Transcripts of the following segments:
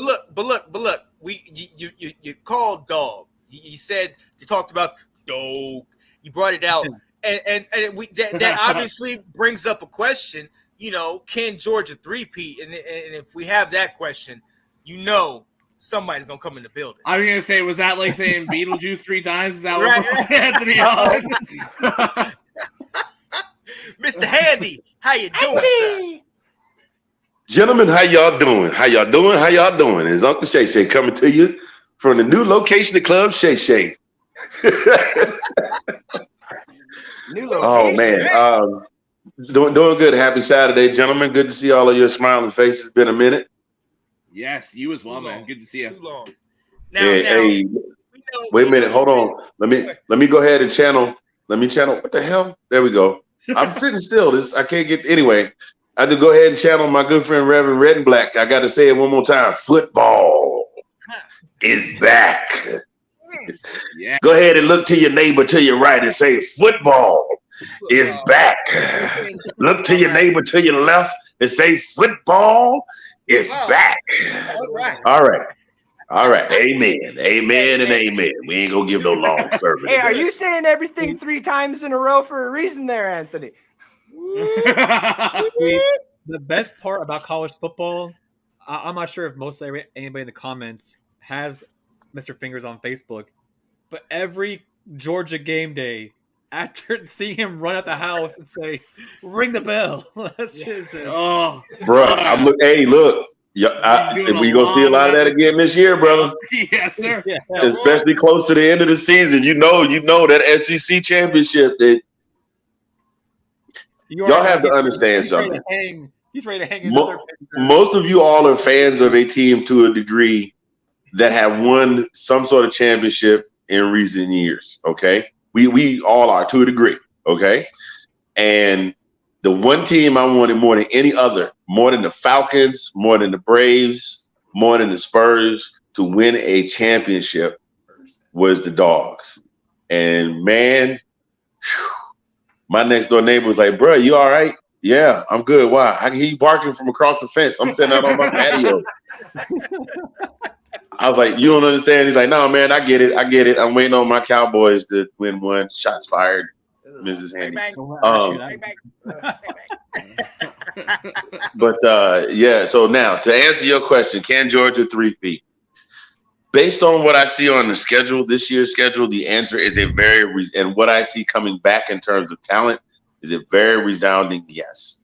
look. You called dog. You said you talked about dog. You brought it out, and that obviously brings up a question. Can Georgia three-peat? And if we have that question, somebody's gonna come in the building. I was gonna say, was that like saying Beetlejuice 3 times? Is that right, what Anthony on? Mr. Handy, how you doing, sir? Gentlemen, how y'all doing? How y'all doing? It's Uncle Shay Shay coming to you from the new location of Club Shay Shay. New location. Oh man, doing good. Happy Saturday, gentlemen. Good to see all of your smiling faces. Been a minute. Yes, you as well, man. Good to see you. Too long. Hey, wait a minute. Hold on. Let me go ahead and channel. Let me channel. What the hell? There we go. I'm sitting still. I can't get anyway. I had to go ahead and channel my good friend Reverend Red and Black. I got to say it one more time. Football is back. Yeah. Go ahead and look to your neighbor to your right and say football is back. Look to your neighbor to your left and say football is back. All right. Amen. Amen and amen. We ain't gonna give no long service. Hey, are you saying everything 3 times in a row for a reason there, Anthony? The best part about college football, I'm not sure if anybody in the comments has Mr. Fingers on Facebook, but every Georgia game day, after seeing him run out the house and say, "Ring the bell," that's just bro. Hey, look. Yeah, we gonna see a lot of that again this year, brother. Yes, sir. Yeah. Especially close to the end of the season. You know that SEC championship. Y'all have to understand something. He's ready to hang another picture. Most of you all are fans of a team to a degree that have won some sort of championship in recent years. Okay, we all are to a degree. Okay, and the one team I wanted more than any other, more than the Falcons, more than the Braves, more than the Spurs, to win a championship was the Dogs. And man, my next door neighbor was like, "Bro, you all right?" "Yeah, I'm good." "Why?" "I can hear you barking from across the fence. I'm sitting out on my patio." I was like, "You don't understand?" He's like, "No, man, I get it. I'm waiting on my Cowboys to win one." Shots fired, Mrs. Handy. But yeah, so now to answer your question, can Georgia three-peat? Based on what I see on the schedule, this year's schedule, the answer is and what I see coming back in terms of talent is a very resounding yes.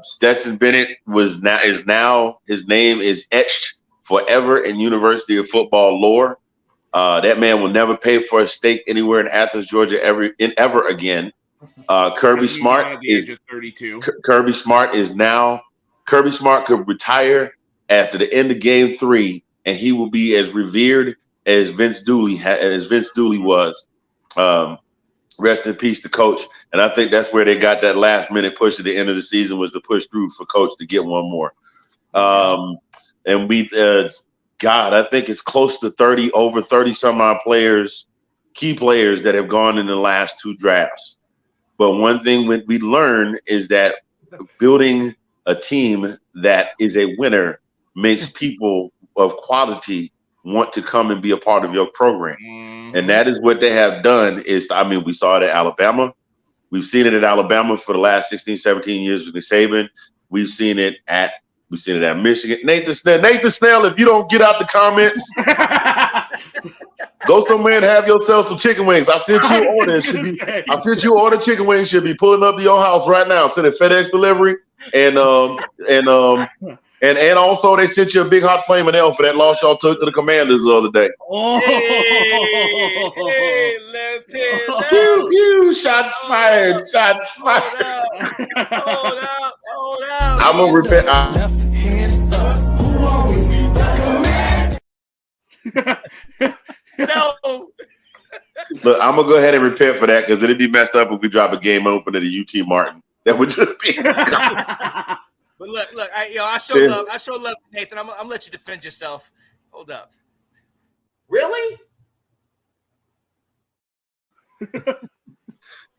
Stetson Bennett is now his name is etched forever in University of Football lore. That man will never pay for a steak anywhere in Athens, Georgia ever again. Kirby Smart is 32. Kirby Smart could retire after the end of Game 3, and he will be as revered as Vince Dooley was. Rest in peace, the coach. And I think that's where they got that last minute push at the end of the season, was to push through for coach to get one more. And we, God, I think it's close to over 30 some odd key players that have gone in the last 2 drafts. But one thing we learn is that building a team that is a winner makes people of quality want to come and be a part of your program. Mm-hmm. And that is what they have done. We saw it at Alabama. We've seen it at Alabama for the last 16, 17 years with Nick Saban. We've seen it at Michigan. Nathan Snell, if you don't get out the comments, go somewhere and have yourself some chicken wings. I sent you an order. Chicken wings should be pulling up to your house right now. Send a FedEx delivery, and also they sent you a big hot flaming L for that loss y'all took to the Commanders the other day. Oh, hey, left hand. Pew, pew, shots fired. Hold up. I'm gonna repent. Left hand up. Who are we? No. Look, I'm gonna go ahead and repent for that, because it'd be messed up if we drop a game opener to UT Martin. That would just be. But look, I show love, Nathan. I'm gonna let you defend yourself. Hold up. Really?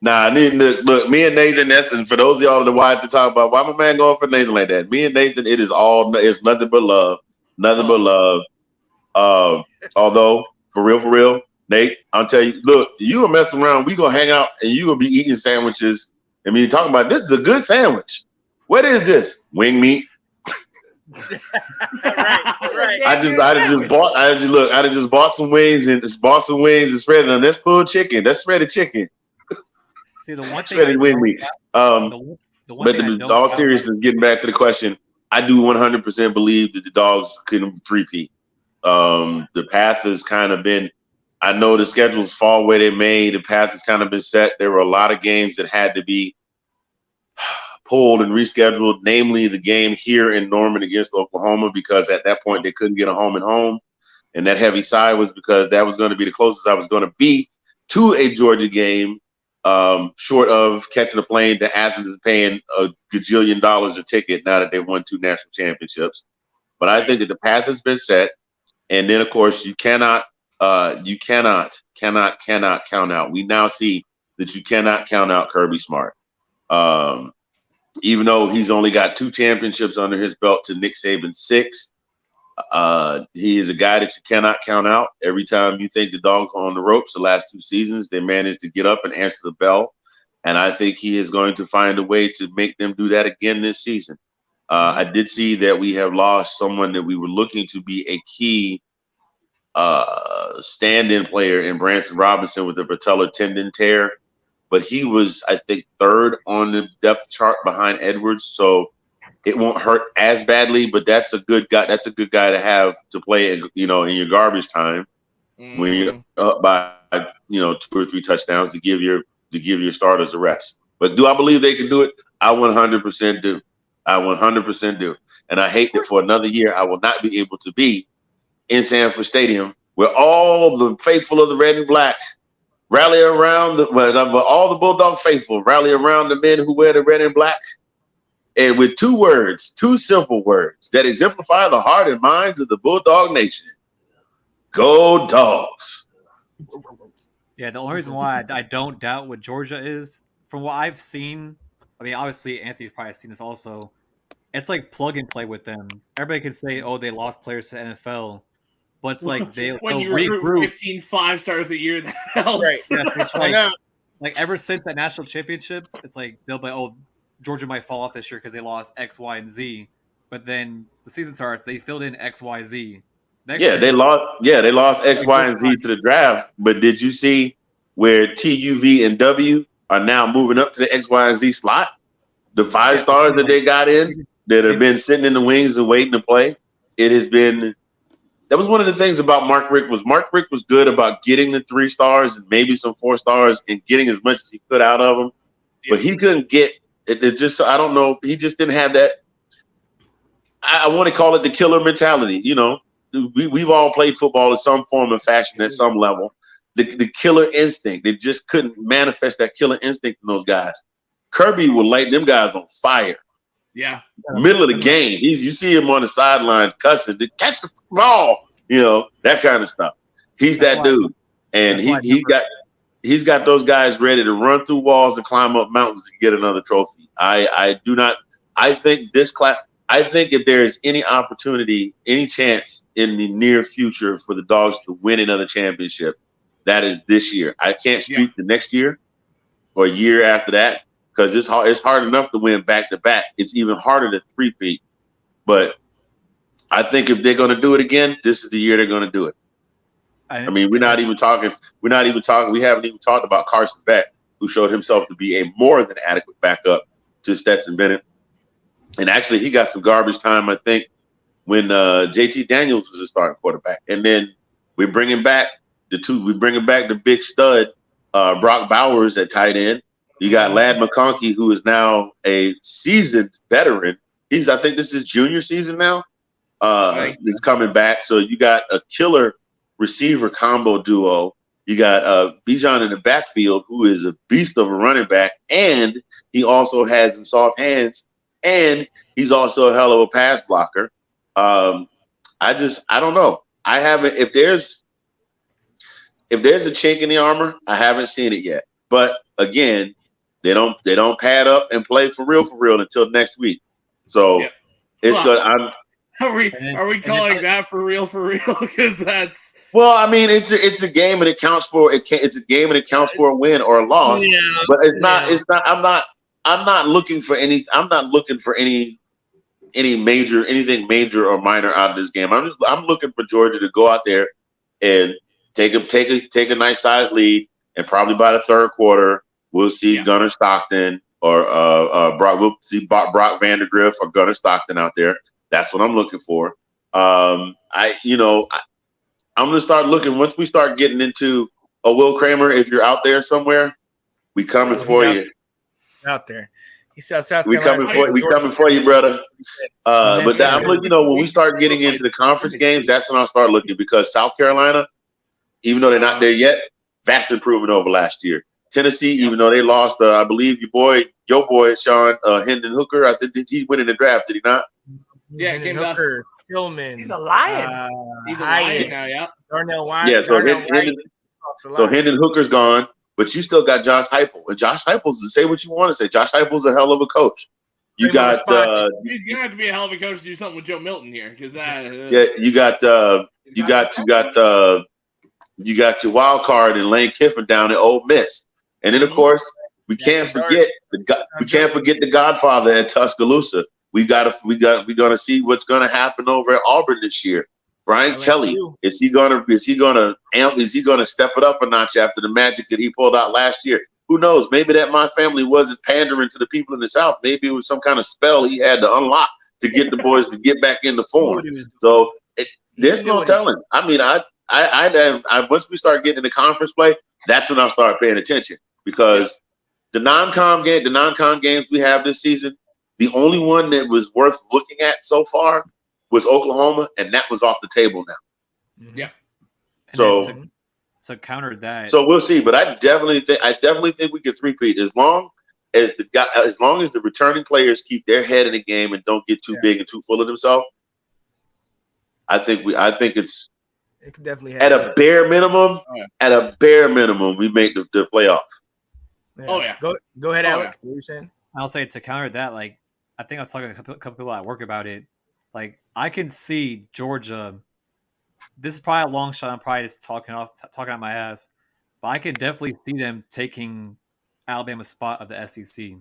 Nah, look, me and Nathan, and for those of y'all that watch to talk about why my man going for Nathan like that. Me and Nathan, it's nothing but love. Nothing but love. Although, for real, Nate, I'll tell you, look, you gonna mess around, we gonna hang out and you gonna be eating sandwiches. I mean, talking about this is a good sandwich. What is this? Wing meat. Right. I just bought some wings and spread it on. That's pulled chicken. That's shredded chicken. See, the one thing Shredded wing meat. the one But thing I in don't all doubt- seriousness, getting back to the question, I do 100% believe that the Dogs can three-peat. The path has kind of been, I know the schedules fall where they may. The path has kind of been set. There were a lot of games that had to be pulled and rescheduled, namely the game here in Norman against Oklahoma, because at that point they couldn't get a home and home. And that heavy side was because that was going to be the closest I was going to be to a Georgia game, short of catching a plane to Athens and paying a gajillion dollars a ticket now that they won 2 national championships. But I think that the path has been set. And then, of course, you cannot count out. We now see that you cannot count out Kirby Smart. Even though he's only got 2 championships under his belt to Nick Saban's 6, he is a guy that you cannot count out. Every time you think the Dogs are on the ropes, the last 2 seasons, they managed to get up and answer the bell. And I think he is going to find a way to make them do that again this season. I did see that we have lost someone that we were looking to be a key stand-in player in Branson Robinson with a patellar tendon tear. But he was, I think, 3rd on the depth chart behind Edwards, so it won't hurt as badly. But that's a good guy. That's a good guy to have to play, in your garbage time when you're up by 2 or 3 touchdowns to give your starters a rest. But do I believe they can do it? I 100% do. I 100% do. And I hate that for another year I will not be able to be in Sanford Stadium where all the faithful of the red and black rally around all the Bulldog faithful rally around the men who wear the red and black, and with 2 simple words that exemplify the heart and minds of the Bulldog Nation: Go Dogs. Yeah, the only reason why I don't doubt what Georgia is, from what I've seen, I mean, obviously Anthony's probably seen this also. It's like plug and play with them. Everybody can say, "Oh, they lost players to NFL," but it's like they'll you regroup. recruit 15 5-stars a year, that helps. Right. Yeah, it's like ever since that national championship, it's like they'll be, "Oh, Georgia might fall off this year because they lost X, Y, and Z." But then the season starts, they filled in X, Y, Z. They lost X, Y, and Z to the draft. But did you see where T, U, V, and W are now moving up to the X, Y, and Z slot? The 5 stars that they got in that have been sitting in the wings and waiting to play. It has been. That was one of the things about Mark Richt was good about getting the 3 stars and maybe some 4 stars and getting as much as he could out of them. But he couldn't get it. Just, I don't know. He just didn't have that. I want to call it the killer mentality. We've all played football in some form or fashion at some level. The killer instinct. They just couldn't manifest that killer instinct in those guys. Kirby will light them guys on fire. Yeah. Middle of the game. You see him on the sidelines cussing to catch the ball, that kind of stuff. He's that dude. And he's got those guys ready to run through walls and climb up mountains to get another trophy. I think if there is any opportunity, any chance in the near future for the Dogs to win another championship, that is this year. I can't speak to next year or a year after that, because it's hard enough to win back-to-back. It's even harder to three-peat. But I think if they're going to do it again, this is the year they're going to do it. I mean, we haven't even talked about Carson Beck, who showed himself to be a more than adequate backup to Stetson Bennett. And actually, he got some garbage time, I think, when JT Daniels was a starting quarterback. And then we're bringing back the big stud, Brock Bowers at tight end. You got Ladd McConkey, who is now a seasoned veteran. I think this is junior season now. It's coming back. So you got a killer receiver combo duo. You got Bijan in the backfield, who is a beast of a running back, and he also has some soft hands, and he's also a hell of a pass blocker. I don't know. I haven't. If there's a chink in the armor, I haven't seen it yet. But again, they don't pad up and play for real until next week. So it's good. Are we And calling it's- that for real? Because that's Well, I mean, it's a game and it counts for it. It's a game and it counts for a win or a loss. Yeah, But it's not. yeah. It's not. I'm not looking for any. I'm not looking for anything major or minor out of this game. I'm looking for Georgia to go out there and take a nice size lead, and probably by the third quarter we'll see Gunnar Stockton or Brock. We'll see Brock Vandegrift or Gunnar Stockton out there. That's what I'm looking for. I'm going to start looking once we start getting into Will Kramer. If you're out there somewhere, we coming for you. Out there. He said South We Carolina. coming for you, brother. But I'm looking. When we start getting into the conference games, that's when I'll start looking, because South Carolina, even though they're not there yet, vast improvement over last year. Tennessee, even though they lost, I believe your boy Sean Hendon Hooker. I think he went in the draft, did he not? Yeah, Hendon Hooker, Tillman. He's a lion. he's a Lion now. Yeah. Darnell White. Yeah. So Darnell White off the line. Hendon Hooker's gone, but you still got Josh Heupel. And Josh Heupel's, to say what you want to say, Josh Heupel's a hell of a coach. You got He's gonna have to be a hell of a coach to do something with Joe Milton here, because you got your wild card in Lane Kiffin down at Ole Miss, and then of course we can't forget the Godfather at Tuscaloosa. We're gonna see what's gonna happen over at Auburn this year. Brian LSU. Kelly, is he gonna step it up a notch after the magic that he pulled out last year? Who knows? Maybe that my family wasn't pandering to the people in the South. Maybe it was some kind of spell he had to unlock to get the boys to get back into form. So there's no telling. I mean, I once we start getting into conference play, that's when I'll start paying attention, because the non-con games we have this season, the only one that was worth looking at so far was Oklahoma, and that was off the table now. Yeah. And to counter that, so we'll see. But I definitely think we can three-peat as long as the returning players keep their head in the game and don't get too big and too full of themselves. I think it's It could definitely at a bare minimum. At a bare minimum, we make the playoff. Yeah. Oh, yeah. Go ahead, Oh, Alex. What were you saying? I'll say to counter that, like, I think I was talking to a couple people at work about it. Like, I can see Georgia. This is probably a long shot. I'm probably just talking out my ass, but I can definitely see them taking Alabama's spot of the SEC.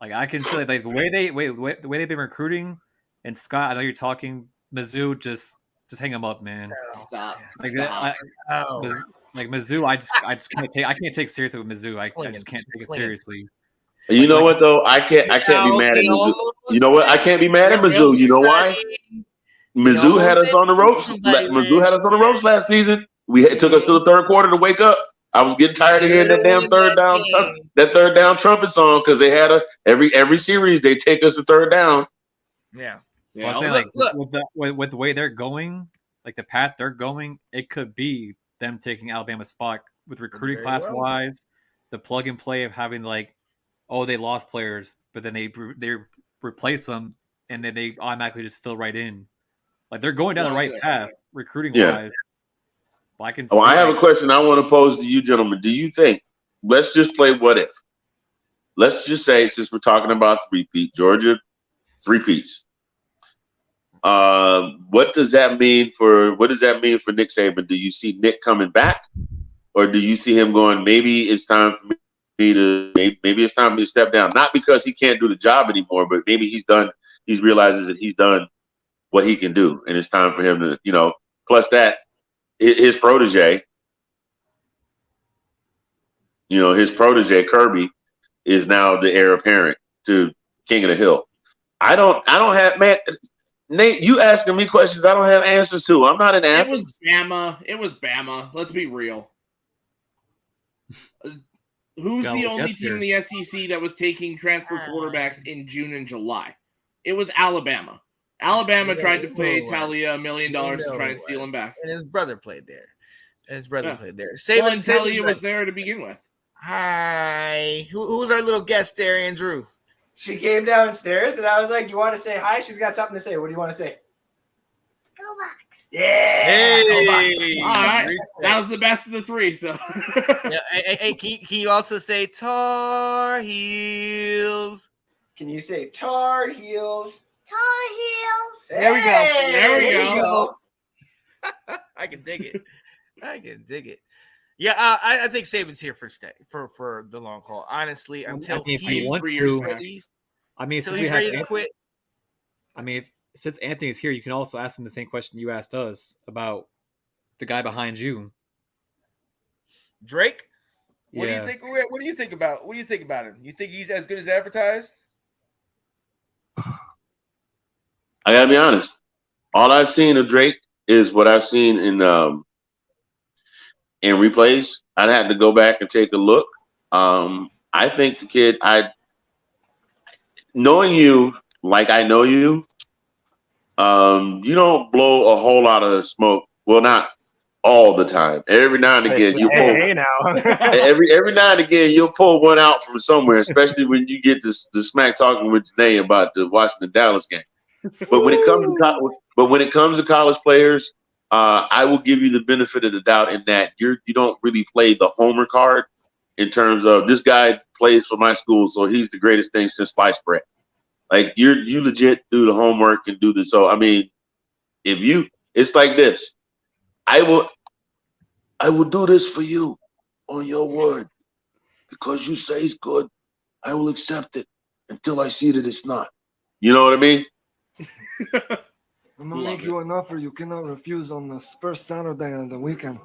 Like, I can see like the way they've been recruiting. And Scott, I know you're talking Mizzou. Just hang them up, man. Stop. Like Stop. Mizzou, I just can't take. I can't take seriously with Mizzou. I just can't take it seriously. You know what though? I can't be mad at Mizzou. You know what? I can't be mad at Mizzou. You know why? Mizzou had us on the ropes. Mizzou had us on the ropes last season. It took us to the third quarter to wake up. I was getting tired of hearing that damn third down trumpet song, because they had every series they take us to third down. Yeah. Well, I'm saying, with the way they're going, like the path they're going, it could be them taking Alabama's spot with recruiting class wise, the plug and play of having they lost players, but then they replace them, and then they automatically just fill right in. Like, they're going down the right path recruiting wise. Well, I have a question I want to pose to you, gentlemen. Do you think? Let's just play what if. Let's just say, since we're talking about three-peat, Georgia three-peats. What does that mean for Nick Saban? Do you see Nick coming back, or do you see him going, maybe it's time for me to step down? Not because he can't do the job anymore, but maybe he realizes that he's done what he can do, and it's time for him to, plus that his protege, Kirby, is now the heir apparent to King of the Hill. I don't have, man. Nate, you asking me questions I don't have answers to. I'm not an athlete. It was Bama. Let's be real. Who's the only team in the SEC that was taking transfer quarterbacks in June and July? It was Alabama. Alabama tried to pay Talia $1 million to try and steal him back. And his brother played there. Talia was there to begin with. Hi. Who's our little guest there, Andrew? She came downstairs, and I was like, you want to say hi? She's got something to say. What do you want to say? Roblox. Yeah. Hey. All right. That was the best of the three. So. Hey, can you also say Tar Heels? Can you say Tar Heels? Tar Heels. There we go. There we go. I can dig it. I can dig it. Yeah, I think Saban's here for stay for the long haul. Honestly, until if he he's wants ready, I mean, until since he's we have ready to quit. I mean, since Anthony's here, you can also ask him the same question you asked us about the guy behind you, Drake. What do Yeah. you think? What do you think about? What do you think about him? You think he's as good as advertised? I gotta be honest. All I've seen of Drake is what I've seen in replays. I'd have to go back and take a look. I think the kid, knowing you like I know you, you don't blow a whole lot of smoke. Well, not all the time. Every now and again, you pull. Hey now. every now and again, you'll pull one out from somewhere, especially when you get the smack talking with Janae about watching the Dallas game. But when it comes to college players, I will give you the benefit of the doubt in that you don't really play the homer card in terms of this guy plays for my school, so he's the greatest thing since sliced bread. Like you legit do the homework and do this. So I mean, it's like this. I will do this for you on your word because you say it's good. I will accept it until I see that it's not. You know what I mean? I'm gonna make you an offer you cannot refuse on the first Saturday of the weekend.